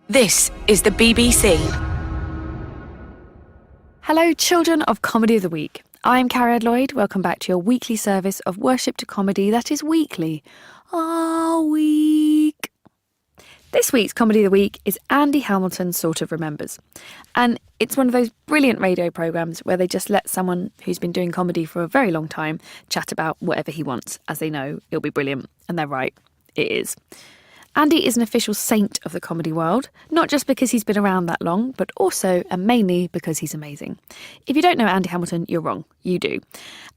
This is the BBC. Hello, children of Comedy of the Week. I am Carrie Lloyd. Welcome back to your weekly service of worship to comedy that is weekly. Week. This week's Comedy of the Week is Andy Hamilton Sort of Remembers. And it's one of those brilliant radio programmes where they just let someone who's been doing comedy for a very long time chat about whatever he wants, as they know it'll be brilliant. And they're right, it is. Andy is an official saint of the comedy world, not just because he's been around that long, but also and mainly because he's amazing. If you don't know Andy Hamilton, you're wrong. You do.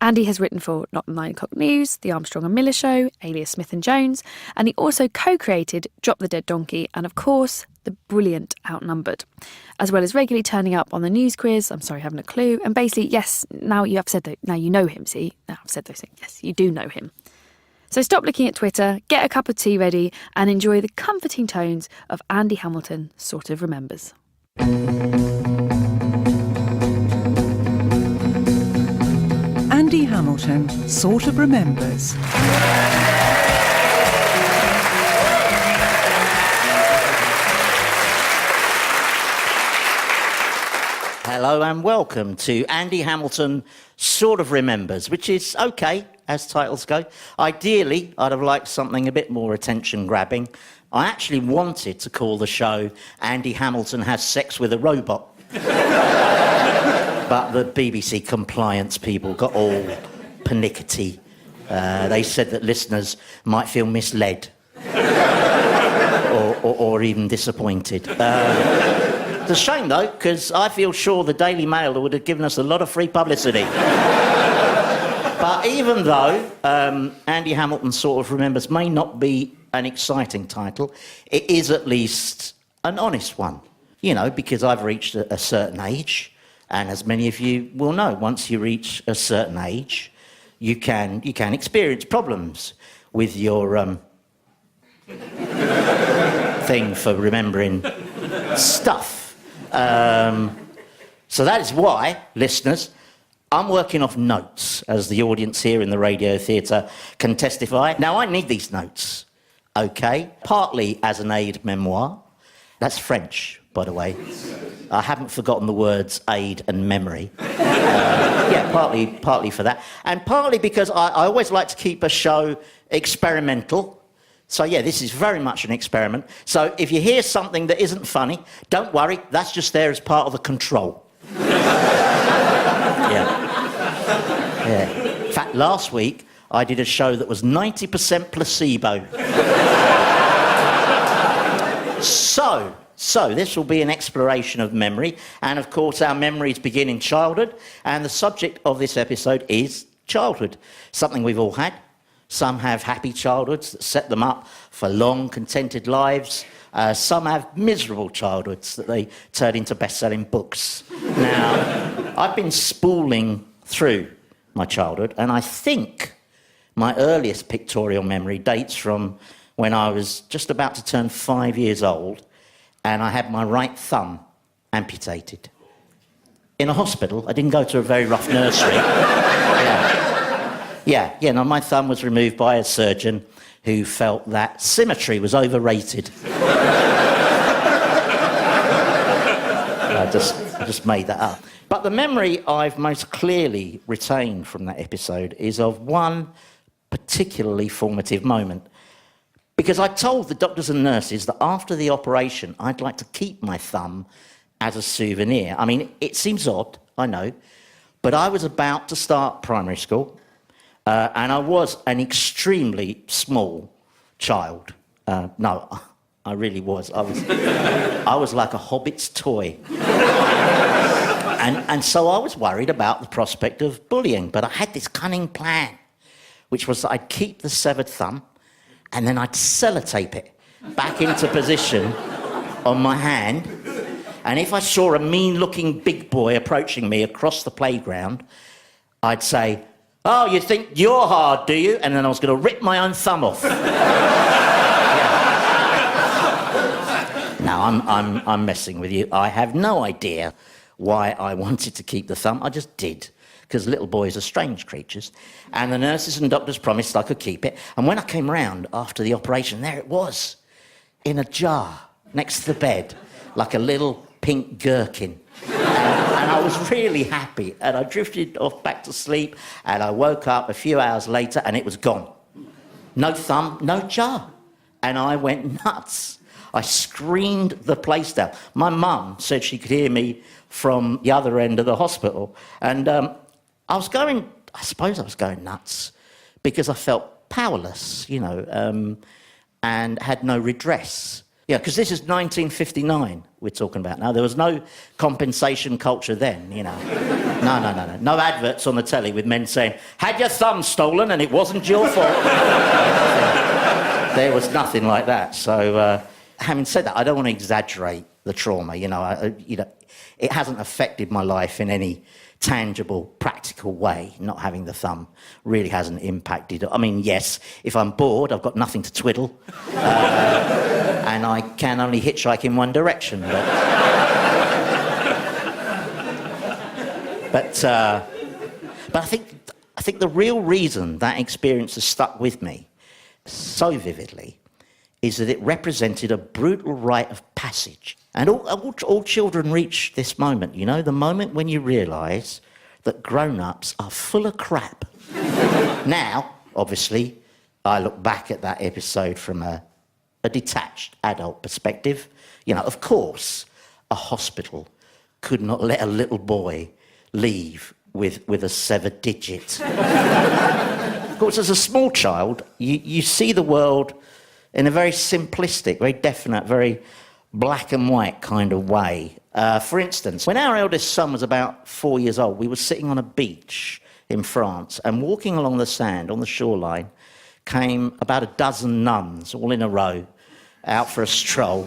Andy has written for Not the 9 O'Clock News, The Armstrong and Miller Show, Alias Smith and Jones, and he also co-created Drop the Dead Donkey and, of course, the brilliant Outnumbered, as well as regularly turning up on the news quiz. I'm sorry, I haven't a clue. And basically, yes, now you have said that. Now you know him, see? Now I've said those things. Yes, you do know him. So stop looking at Twitter, get a cup of tea ready, and enjoy the comforting tones of Andy Hamilton Sort of Remembers. Andy Hamilton Sort of Remembers. Hello and welcome to Andy Hamilton Sort of Remembers, which is okay, as titles go. Ideally, I'd have liked something a bit more attention-grabbing. I actually wanted to call the show Andy Hamilton Has Sex with a Robot. But the BBC compliance people got all pernickety. They said that listeners might feel misled or even disappointed. It's a shame, though, because I feel sure the Daily Mail would have given us a lot of free publicity. But even though Andy Hamilton Sort of Remembers may not be an exciting title, it is at least an honest one. You know, because I've reached a certain age, and as many of you will know, once you reach a certain age, you can experience problems with your thing for remembering stuff. So that is why, listeners, I'm working off notes, as the audience here in the radio theatre can testify. Now, I need these notes, OK? Partly as an aid memoir. That's French, by the way. I haven't forgotten the words aid and memory. Partly for that. And partly because I always like to keep a show experimental. So, yeah, this is very much an experiment. So if you hear something that isn't funny, don't worry, that's just there as part of the control. Yeah. In fact, last week, I did a show that was 90% placebo. So this will be an exploration of memory. And, of course, our memories begin in childhood. And the subject of this episode is childhood, something we've all had. Some have happy childhoods that set them up for long, contented lives. Some have miserable childhoods that they turn into best-selling books. Now, I've been spooling through my childhood, and I think my earliest pictorial memory dates from when I was just about to turn 5 years old, and I had my right thumb amputated. In a hospital. I didn't go to a very rough nursery. No, my thumb was removed by a surgeon who felt that symmetry was overrated. I just made that up. But the memory I've most clearly retained from that episode is of one particularly formative moment. Because I told the doctors and nurses that after the operation, I'd like to keep my thumb as a souvenir. I mean, it seems odd, I know, but I was about to start primary school. And I was an extremely small child. No, I really was. I was like a hobbit's toy. And so I was worried about the prospect of bullying. But I had this cunning plan, which was that I'd keep the severed thumb and then I'd sellotape it back into position on my hand. And if I saw a mean-looking big boy approaching me across the playground, I'd say, "Oh, you think you're hard, do you?" And then I was going to rip my own thumb off. No, I'm messing with you. I have no idea why I wanted to keep the thumb. I just did, because little boys are strange creatures. And the nurses and doctors promised I could keep it. And when I came round after the operation, there it was, in a jar. next to the bed, like a little pink gherkin. And I was really happy, and I drifted off back to sleep, and I woke up a few hours later, and it was gone. No thumb, no jar. And I went nuts. I screamed the place down. My mum said she could hear me from the other end of the hospital. And I suppose I was going nuts because I felt powerless, and had no redress. Yeah, because this is 1959 we're talking about now. There was no compensation culture then, No. No adverts on the telly with men saying, had your thumb stolen and it wasn't your fault. There was nothing like that. So, having said that, I don't want to exaggerate the trauma. It hasn't affected my life in any tangible, practical way. Not having the thumb really hasn't impacted. I mean, yes, if I'm bored, I've got nothing to twiddle, and I can only hitchhike in one direction. But I think the real reason that experience has stuck with me so vividly is that it represented a brutal rite of passage. And all children reach this moment, the moment when you realise that grown-ups are full of crap. Now, obviously, I look back at that episode from a detached adult perspective. Of course, a hospital could not let a little boy leave with a severed digit. Of course, as a small child, you see the world in a very simplistic, very definite, very black and white kind of way. For instance, when our eldest son was about 4 years old, we were sitting on a beach in France, and walking along the sand on the shoreline came about a dozen nuns, all in a row, out for a stroll.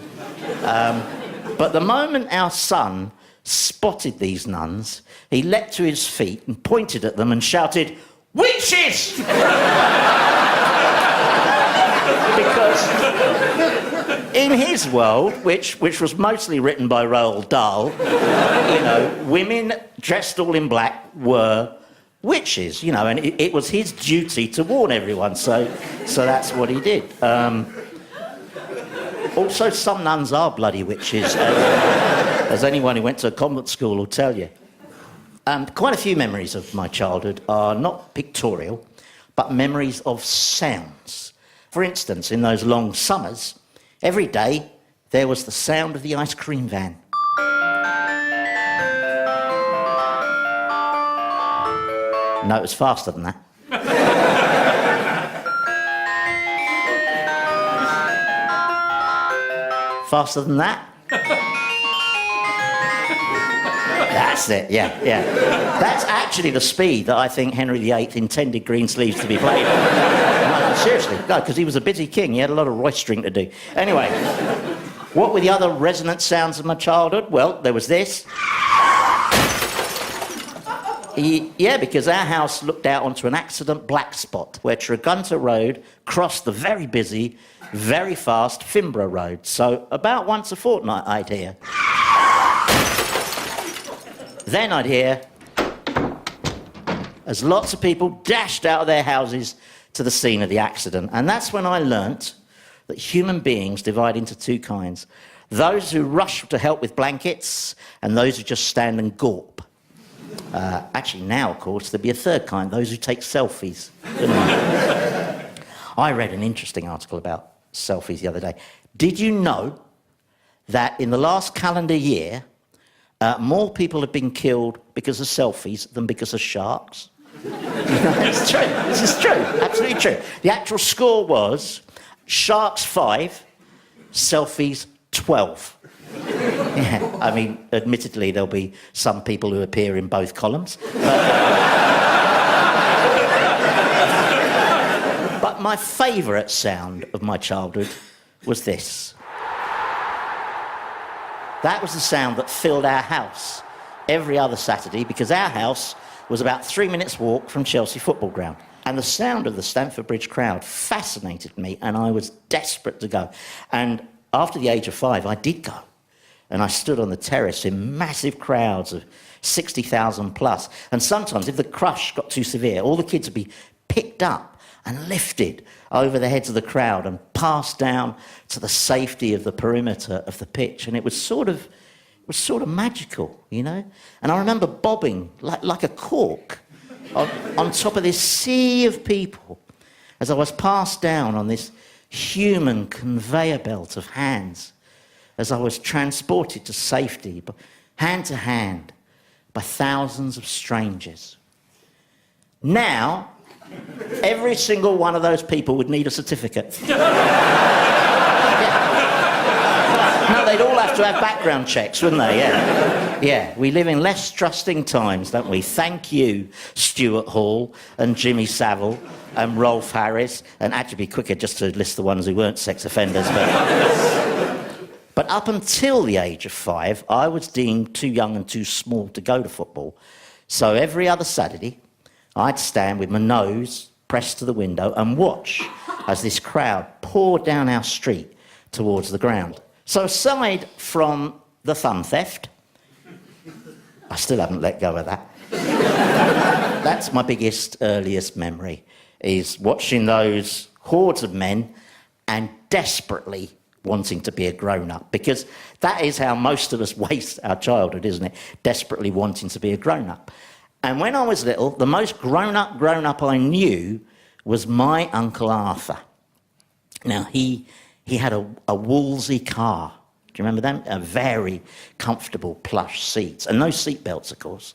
But the moment our son spotted these nuns, he leapt to his feet and pointed at them and shouted, "Witches!" Because in his world, which was mostly written by Roald Dahl, women dressed all in black were witches, and it was his duty to warn everyone, so that's what he did. Also, some nuns are bloody witches, as anyone who went to a convent school will tell you. Quite a few memories of my childhood are not pictorial, but memories of sounds. For instance, in those long summers, every day there was the sound of the ice cream van. No, it was faster than that. Faster than that? That's it, yeah. That's actually the speed that I think Henry VIII intended Greensleeves to be played at. No, seriously, no, because he was a busy king. He had a lot of roistering to do. Anyway, what were the other resonant sounds of my childhood? Well, there was this. Yeah, because our house looked out onto an accident black spot where Tregunta Road crossed the very busy, very fast Fimbra Road. So about once a fortnight I'd hear. Then I'd hear as lots of people dashed out of their houses to the scene of the accident. And that's when I learnt that human beings divide into two kinds. Those who rush to help with blankets and those who just stand and gawp. Actually, now, of course, there'd be a third kind, those who take selfies. I read an interesting article about selfies the other day. Did you know that in the last calendar year, more people have been killed because of selfies than because of sharks? It's true. This is true. Absolutely true. The actual score was sharks 5, selfies 12. Yeah, I mean, admittedly, there'll be some people who appear in both columns. But my favourite sound of my childhood was this. That was the sound that filled our house every other Saturday, because our house was about 3 minutes' walk from Chelsea football ground. And the sound of the Stamford Bridge crowd fascinated me, and I was desperate to go. And after the age of 5, I did go. And I stood on the terrace in massive crowds of 60,000 plus. And sometimes, if the crush got too severe, all the kids would be picked up and lifted over the heads of the crowd and passed down to the safety of the perimeter of the pitch. And it was sort of magical, you know? And I remember bobbing like a cork on top of this sea of people as I was passed down on this human conveyor belt of hands, as I was transported to safety, hand to hand, by thousands of strangers. Now, every single one of those people would need a certificate. No, they'd all have to have background checks, wouldn't they? Yeah, we live in less trusting times, don't we? Thank you, Stuart Hall and Jimmy Savile and Rolf Harris, and actually be quicker just to list the ones who weren't sex offenders. But up until the age of 5, I was deemed too young and too small to go to football. So every other Saturday, I'd stand with my nose pressed to the window and watch as this crowd poured down our street towards the ground. So aside from the thumb theft, I still haven't let go of that. That's my biggest, earliest memory, is watching those hordes of men and desperately wanting to be a grown-up, because that is how most of us waste our childhood, isn't it? Desperately wanting to be a grown-up. And when I was little, the most grown-up I knew was my Uncle Arthur. Now, he had a Wolsey car. Do you remember them? A very comfortable plush seats, and no seat belts, of course.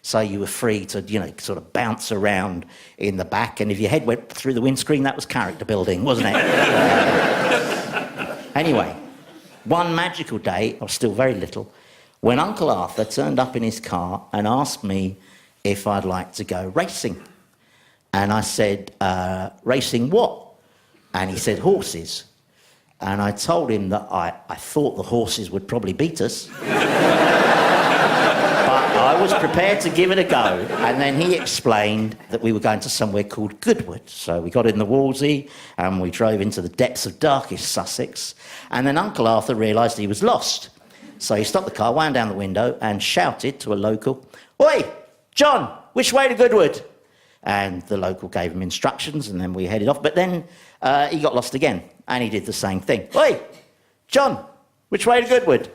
So you were free to, you know, sort of bounce around in the back, and if your head went through the windscreen, that was character building, wasn't it? Anyway, one magical day, I was still very little, when Uncle Arthur turned up in his car and asked me if I'd like to go racing. And I said, racing what? And he said, horses. And I told him that I thought the horses would probably beat us. But I was prepared to give it a go. And then he explained that we were going to somewhere called Goodwood. So we got in the Wolsey and we drove into the depths of darkest Sussex. And then Uncle Arthur realised he was lost. So he stopped the car, wound down the window and shouted to a local, "Oi, John, which way to Goodwood?" And the local gave him instructions and then we headed off. But then he got lost again and he did the same thing. "Oi, John, which way to Goodwood?"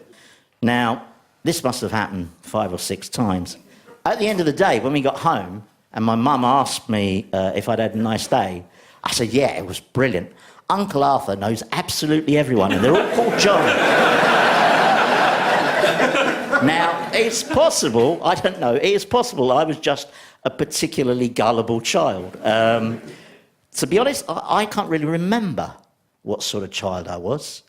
Now, this must have happened 5 or 6 times. At the end of the day, when we got home and my mum asked me if I'd had a nice day, I said, yeah, it was brilliant. Uncle Arthur knows absolutely everyone and they're all called John. Now, it's possible, I don't know, it's possible I was just a particularly gullible child. To be honest, I can't really remember what sort of child I was,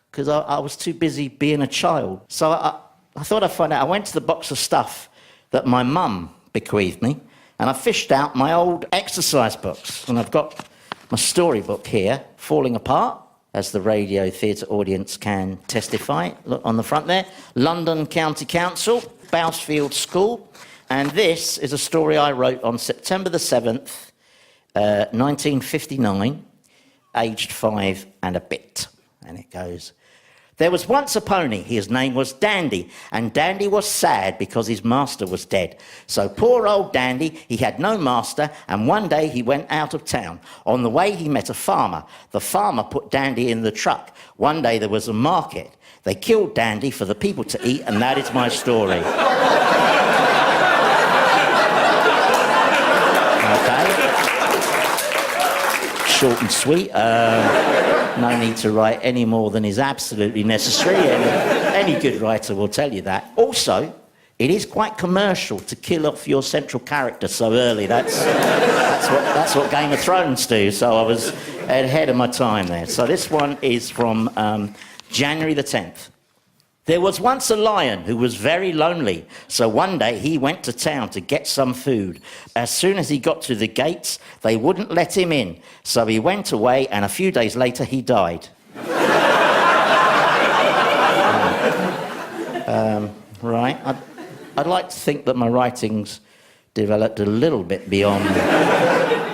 because I was too busy being a child. So I thought I'd find out. I went to the box of stuff that my mum bequeathed me, and I fished out my old exercise books. And I've got my storybook here, Falling Apart, as the radio theatre audience can testify. Look on the front there. London County Council, Bousfield School. And this is a story I wrote on September the 7th, 1959, aged 5 and a bit. And it goes, "There was once a pony, his name was Dandy, and Dandy was sad because his master was dead. So poor old Dandy, he had no master, and one day he went out of town. On the way he met a farmer. The farmer put Dandy in the truck. One day there was a market. They killed Dandy for the people to eat, and that is my story." Short and sweet. No need to write any more than is absolutely necessary. Any good writer will tell you that. Also, it is quite commercial to kill off your central character so early. That's what Game of Thrones do. So I was ahead of my time there. So this one is from January the 10th. "There was once a lion who was very lonely, so one day he went to town to get some food. As soon as he got to the gates, they wouldn't let him in, so he went away and a few days later he died." Right, I'd like to think that my writings developed a little bit beyond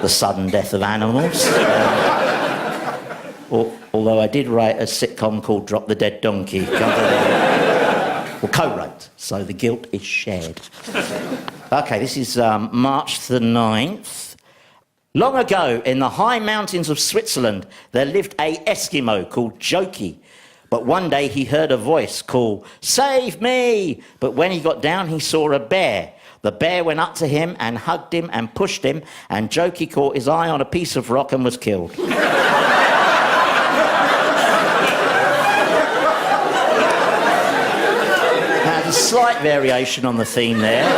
the sudden death of animals. Although I did write a sitcom called Drop the Dead Donkey. Well, co-wrote, so the guilt is shared. Okay, this is March the 9th. Long ago, in the high mountains of Switzerland, there lived a Eskimo called Jokey. But one day he heard a voice call, "Save me!" But when he got down, he saw a bear. The bear went up to him and hugged him and pushed him, and Jokey caught his eye on a piece of rock and was killed. Now, there's a slight variation on the theme there,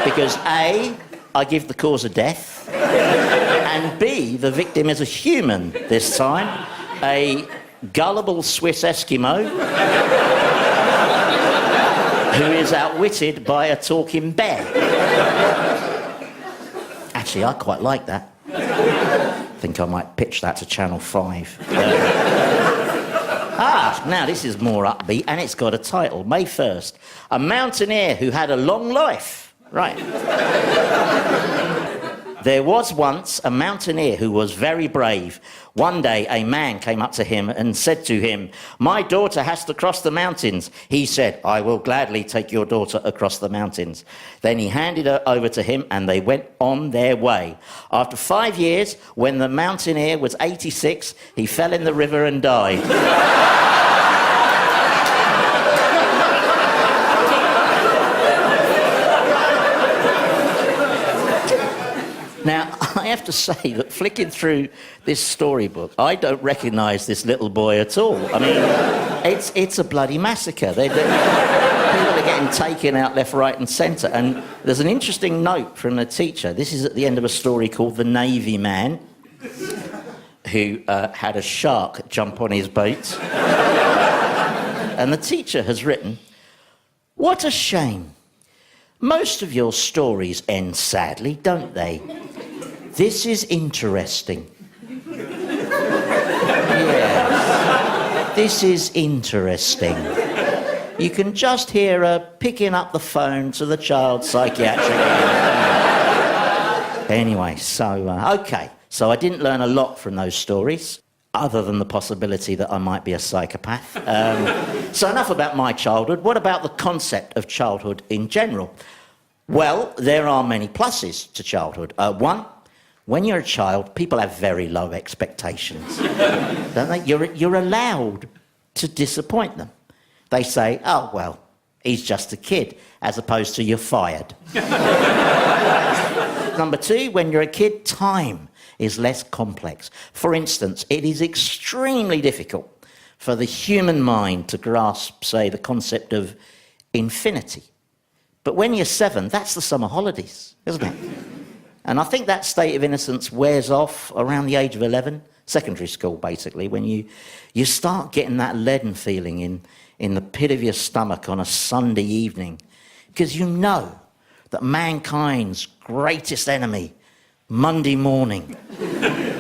because A, I give the cause of death, and B, the victim is a human this time, a gullible Swiss Eskimo who is outwitted by a talking bear. Actually, I quite like that. I think I might pitch that to Channel 5. Now this is more upbeat, and it's got a title, May 1st. A mountaineer who had a long life. Right. There was once a mountaineer who was very brave. One day a man came up to him and said to him, "My daughter has to cross the mountains." He said, "I will gladly take your daughter across the mountains." Then he handed her over to him and they went on their way. After 5 years, when the mountaineer was 86, he fell in the river and died. Now, I have to say that flicking through this storybook, I don't recognise this little boy at all. I mean, it's a bloody massacre. People are getting taken out left, right and centre. And there's an interesting note from the teacher. This is at the end of a story called The Navy Man, who had a shark jump on his boat. And the teacher has written, "What a shame. Most of your stories end sadly, don't they? This is interesting." Yes, this is interesting. You can just hear her picking up the phone to the child psychiatric unit. Anyway, okay. So I didn't learn a lot from those stories, other than the possibility that I might be a psychopath. So enough about my childhood. What about the concept of childhood in general? Well, there are many pluses to childhood. One, when you're a child, people have very low expectations, don't they? You're allowed to disappoint them. They say, "Oh, well, he's just a kid," as opposed to "you're fired." Number two, when you're a kid, time is less complex. For instance, it is extremely difficult for the human mind to grasp, say, the concept of infinity. But when you're 7, that's the summer holidays, isn't it? And I think that state of innocence wears off around the age of 11, secondary school, basically, when you start getting that leaden feeling in the pit of your stomach on a Sunday evening, because you know that mankind's greatest enemy, Monday morning,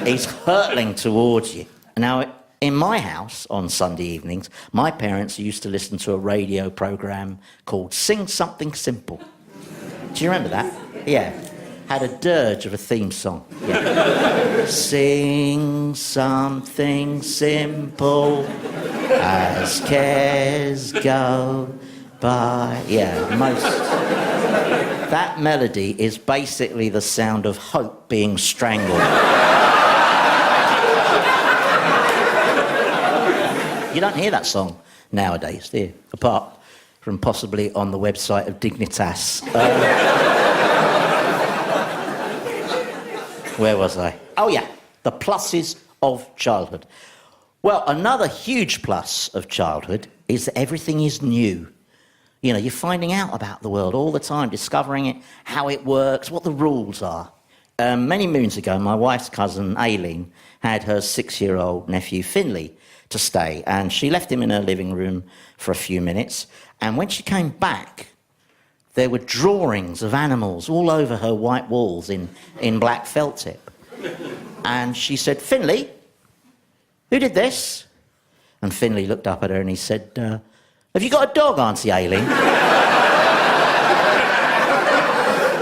is hurtling towards you. Now, in my house on Sunday evenings, my parents used to listen to a radio programme called Sing Something Simple. Do you remember that? Yeah. Had a dirge of a theme song. Yeah. Sing something simple as cares go by. Yeah, that melody is basically the sound of hope being strangled. You don't hear that song nowadays, do you? Apart from possibly on the website of Dignitas. Where was I? Oh, yeah, the pluses of childhood. Well, another huge plus of childhood is that everything is new. You know, you're finding out about the world all the time, discovering it, how it works, what the rules are. Many moons ago, my wife's cousin, Aileen, had her 6-year-old nephew, Finley, to stay, and she left him in her living room for a few minutes, and when she came back, there were drawings of animals all over her white walls in black felt tip. And she said, "Finley, who did this?" And Finley looked up at her and he said, "Have you got a dog, Auntie Aileen?"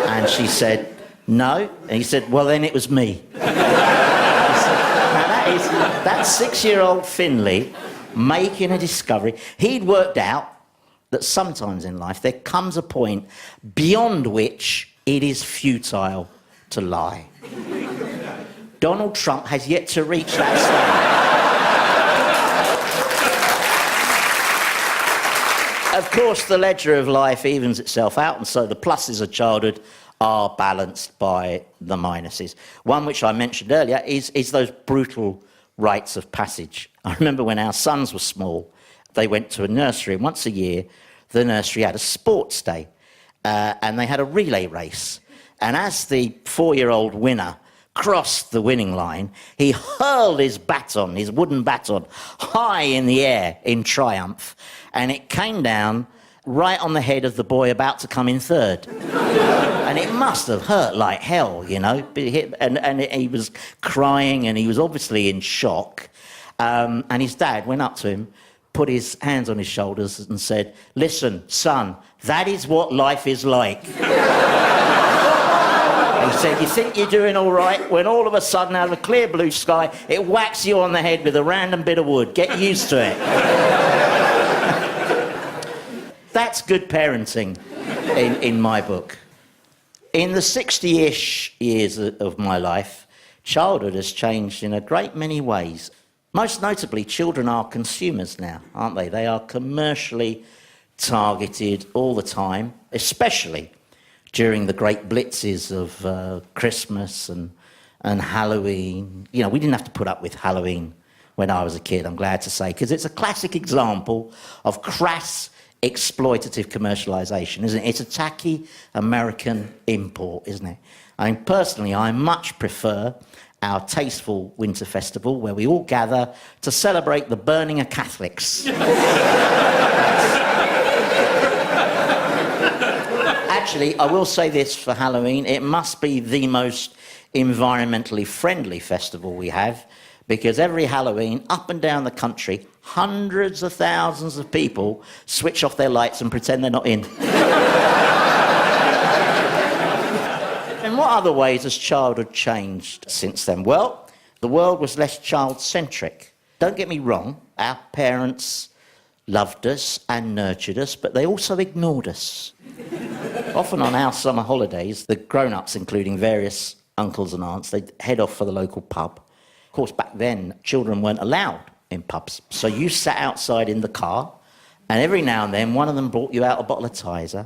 And she said, "No." And he said, "Well, then it was me." That 6-year-old Finley making a discovery. He'd worked out that sometimes in life there comes a point beyond which it is futile to lie. Donald Trump has yet to reach that stage. Of course, the ledger of life evens itself out, and so the pluses of childhood are balanced by the minuses. One which I mentioned earlier is those brutal rites of passage. I remember when our sons were small, they went to a nursery, and once a year, the nursery had a sports day, and they had a relay race. And as the 4-year-old winner crossed the winning line, he hurled his baton, his wooden baton, high in the air in triumph, and it came down right on the head of the boy about to come in third. And it must have hurt like hell, you know. And he was crying, and he was obviously in shock. And his dad went up to him, put his hands on his shoulders and said, "Listen, son, that is what life is like." He said, "You think you're doing all right when all of a sudden out of a clear blue sky it whacks you on the head with a random bit of wood. Get used to it." That's good parenting in my book. In the 60-ish years of my life, childhood has changed in a great many ways. Most notably, children are consumers now, aren't they? They are commercially targeted all the time, especially during the great blitzes of Christmas and Halloween. You know, we didn't have to put up with Halloween when I was a kid, I'm glad to say, because it's a classic example of crass, exploitative commercialisation, isn't it? It's a tacky American import, isn't it? I mean, personally, I much prefer our tasteful winter festival where we all gather to celebrate the burning of Catholics. Actually, I will say this for Halloween, it must be the most environmentally friendly festival we have, because every Halloween, up and down the country, hundreds of thousands of people switch off their lights and pretend they're not in. In what other ways has childhood changed since then? Well, the world was less child-centric. Don't get me wrong, our parents loved us and nurtured us, but they also ignored us. Often on our summer holidays, the grown-ups, including various uncles and aunts, they'd head off for the local pub. Of course, back then, children weren't allowed in pubs. So you sat outside in the car, and every now and then, one of them brought you out a bottle of Tizer.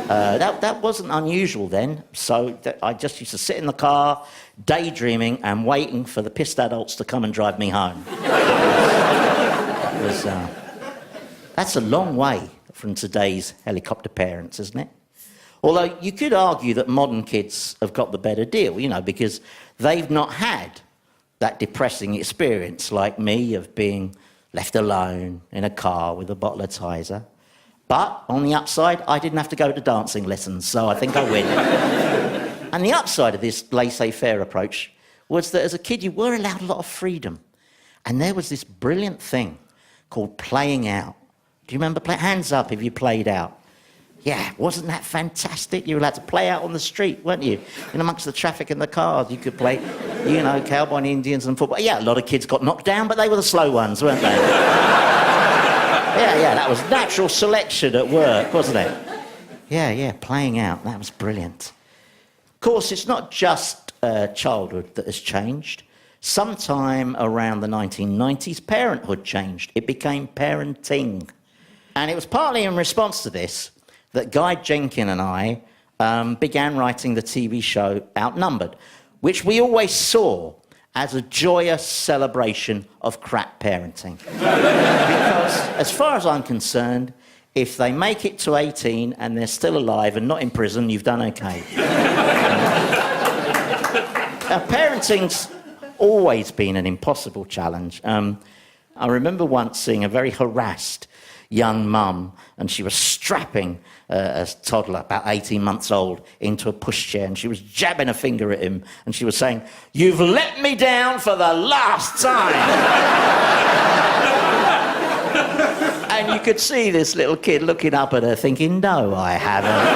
That wasn't unusual then, so I just used to sit in the car, daydreaming and waiting for the pissed adults to come and drive me home. That's a long way from today's helicopter parents, isn't it? Although you could argue that modern kids have got the better deal, you know, because they've not had that depressing experience like me of being left alone in a car with a bottle of Tizer. But on the upside, I didn't have to go to dancing lessons, so I think I win. And the upside of this laissez-faire approach was that as a kid you were allowed a lot of freedom. And there was this brilliant thing called playing out. Do you remember hands up if you played out? Yeah, wasn't that fantastic? You were allowed to play out on the street, weren't you? In amongst the traffic and the cars, you could play, you know, cowboy and Indians and football. Yeah, a lot of kids got knocked down, but they were the slow ones, weren't they? Yeah, that was natural selection at work, wasn't it? Yeah, playing out, that was brilliant. Of course, it's not just childhood that has changed. Sometime around the 1990s, parenthood changed. It became parenting. And it was partly in response to this that Guy Jenkin and I began writing the TV show Outnumbered, which we always saw as a joyous celebration of crap parenting. Because, as far as I'm concerned, if they make it to 18 and they're still alive and not in prison, you've done okay. Now, parenting's always been an impossible challenge. I remember once seeing a very harassed young mum, and she was strapping a toddler, about 18 months old, into a pushchair, and she was jabbing a finger at him, and she was saying, "You've let me down for the last time." And you could see this little kid looking up at her thinking, "No, I haven't.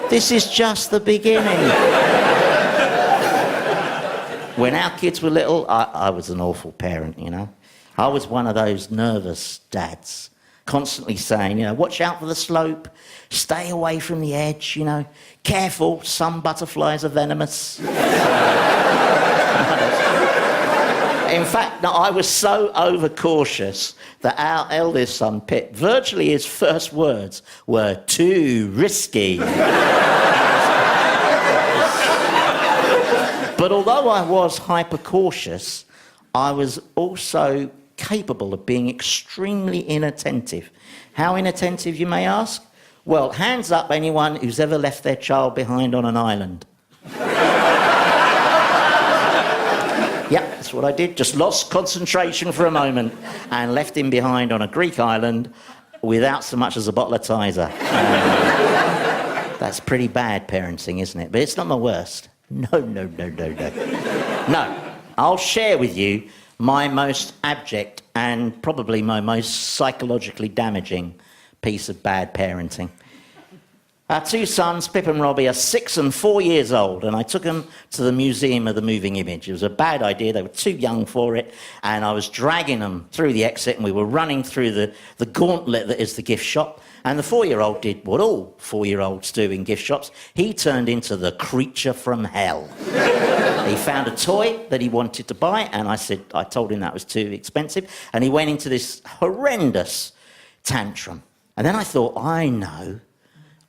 This is just the beginning." When our kids were little, I was an awful parent, you know. I was one of those nervous dads constantly saying, watch out for the slope, stay away from the edge, careful, some butterflies are venomous. In fact, no, I was so overcautious that our eldest son, Pip, virtually his first words were, too risky. But although I was hyper-cautious, I was also capable of being extremely inattentive. How inattentive, you may ask? Well, hands up anyone who's ever left their child behind on an island. Yep, that's what I did. Just lost concentration for a moment and left him behind on a Greek island without so much as a bottle of Tizer. That's pretty bad parenting, isn't it? But it's not my worst. No. No, I'll share with you my most abject and probably my most psychologically damaging piece of bad parenting. Our two sons, Pip and Robbie, are 6 and 4 years old, and I took them to the Museum of the Moving Image. It was a bad idea. They were too young for it, and I was dragging them through the exit, and we were running through the gauntlet that is the gift shop, and the 4-year-old did what all 4-year-olds do in gift shops. He turned into the creature from hell. He found a toy that he wanted to buy, and I told him that was too expensive, and he went into this horrendous tantrum. And then I thought, I know,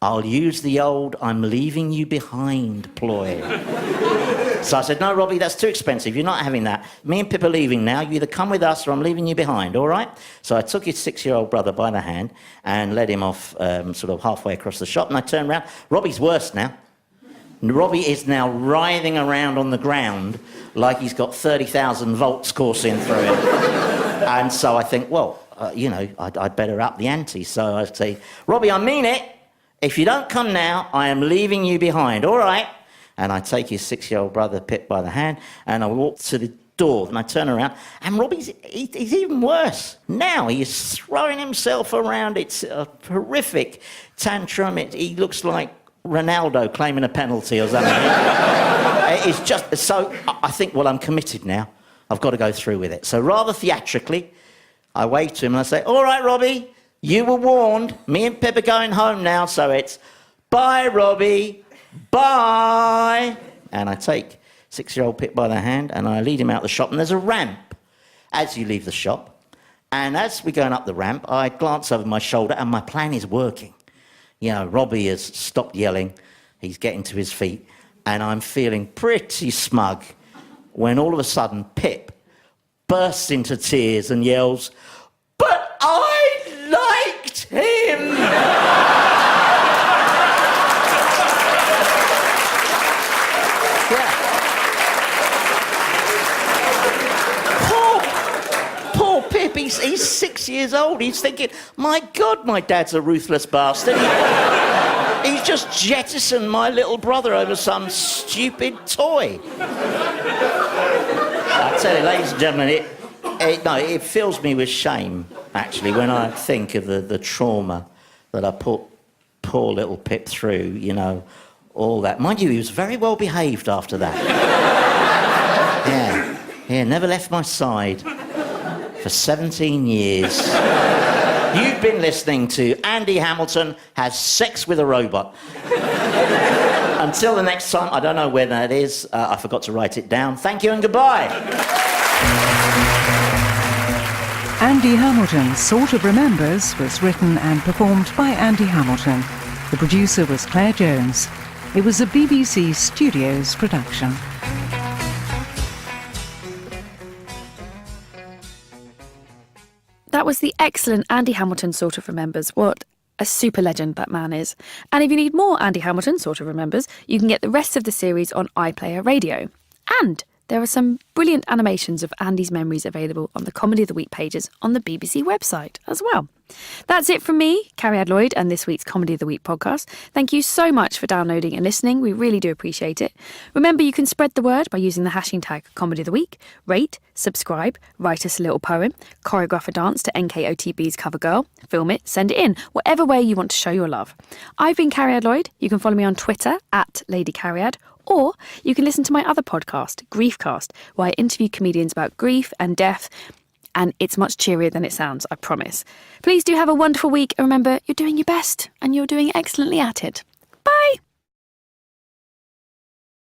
I'll use the old I'm leaving you behind ploy. So I said, no, Robbie, that's too expensive. You're not having that. Me and Pip are leaving now. You either come with us or I'm leaving you behind, all right? So I took his 6-year-old brother by the hand and led him off sort of halfway across the shop, and I turned around. Robbie's worse now. Robbie is now writhing around on the ground like he's got 30,000 volts coursing through him. And so I think, well, I'd better up the ante. So I say, Robbie, I mean it. If you don't come now, I am leaving you behind, all right? And I take his 6-year-old brother, Pip, by the hand, and I walk to the door, and I turn around, and Robbie's he's even worse. Now he is throwing himself around. It's a horrific tantrum. He looks like Ronaldo claiming a penalty or something. It's just, so I think, well, I'm committed now. I've got to go through with it. So rather theatrically, I wave to him and I say, all right, Robbie, you were warned. Me and Pip are going home now, so it's bye, Robbie, bye. And I take 6-year-old Pip by the hand and I lead him out the shop, and there's a ramp as you leave the shop. And as we're going up the ramp, I glance over my shoulder and my plan is working. Robbie has stopped yelling. He's getting to his feet. And I'm feeling pretty smug when all of a sudden Pip bursts into tears and yells, but I liked him! Yeah. Poor Pip, he's 6 years old. He's thinking, my God, my dad's a ruthless bastard. He's just jettisoned my little brother over some stupid toy. I tell you, ladies and gentlemen, it fills me with shame, actually, when I think of the trauma that I put poor little Pip through, all that. Mind you, he was very well behaved after that. Yeah, never left my side for 17 years. You've been listening to Andy Hamilton Has Sex with a Robot. Until the next time, I don't know when that is. I forgot to write it down. Thank you and goodbye. Andy Hamilton Sort of Remembers was written and performed by Andy Hamilton. The producer was Claire Jones. It was a BBC Studios production. That was the excellent Andy Hamilton Sort of Remembers. What a super legend that man is. And if you need more Andy Hamilton Sort of Remembers, you can get the rest of the series on iPlayer Radio. And there are some brilliant animations of Andy's memories available on the Comedy of the Week pages on the BBC website as well. That's it from me, Carrie Lloyd, and this week's Comedy of the Week podcast. Thank you so much for downloading and listening. We really do appreciate it. Remember, you can spread the word by using the hashtag Comedy of the Week, rate, subscribe, write us a little poem, choreograph a dance to NKOTB's Cover Girl, film it, send it in, whatever way you want to show your love. I've been Carrie Lloyd. You can follow me on Twitter @LadyCarriad, or you can listen to my other podcast, Griefcast, where I interview comedians about grief and death and it's much cheerier than it sounds, I promise. Please do have a wonderful week. And remember, you're doing your best and you're doing excellently at it. Bye!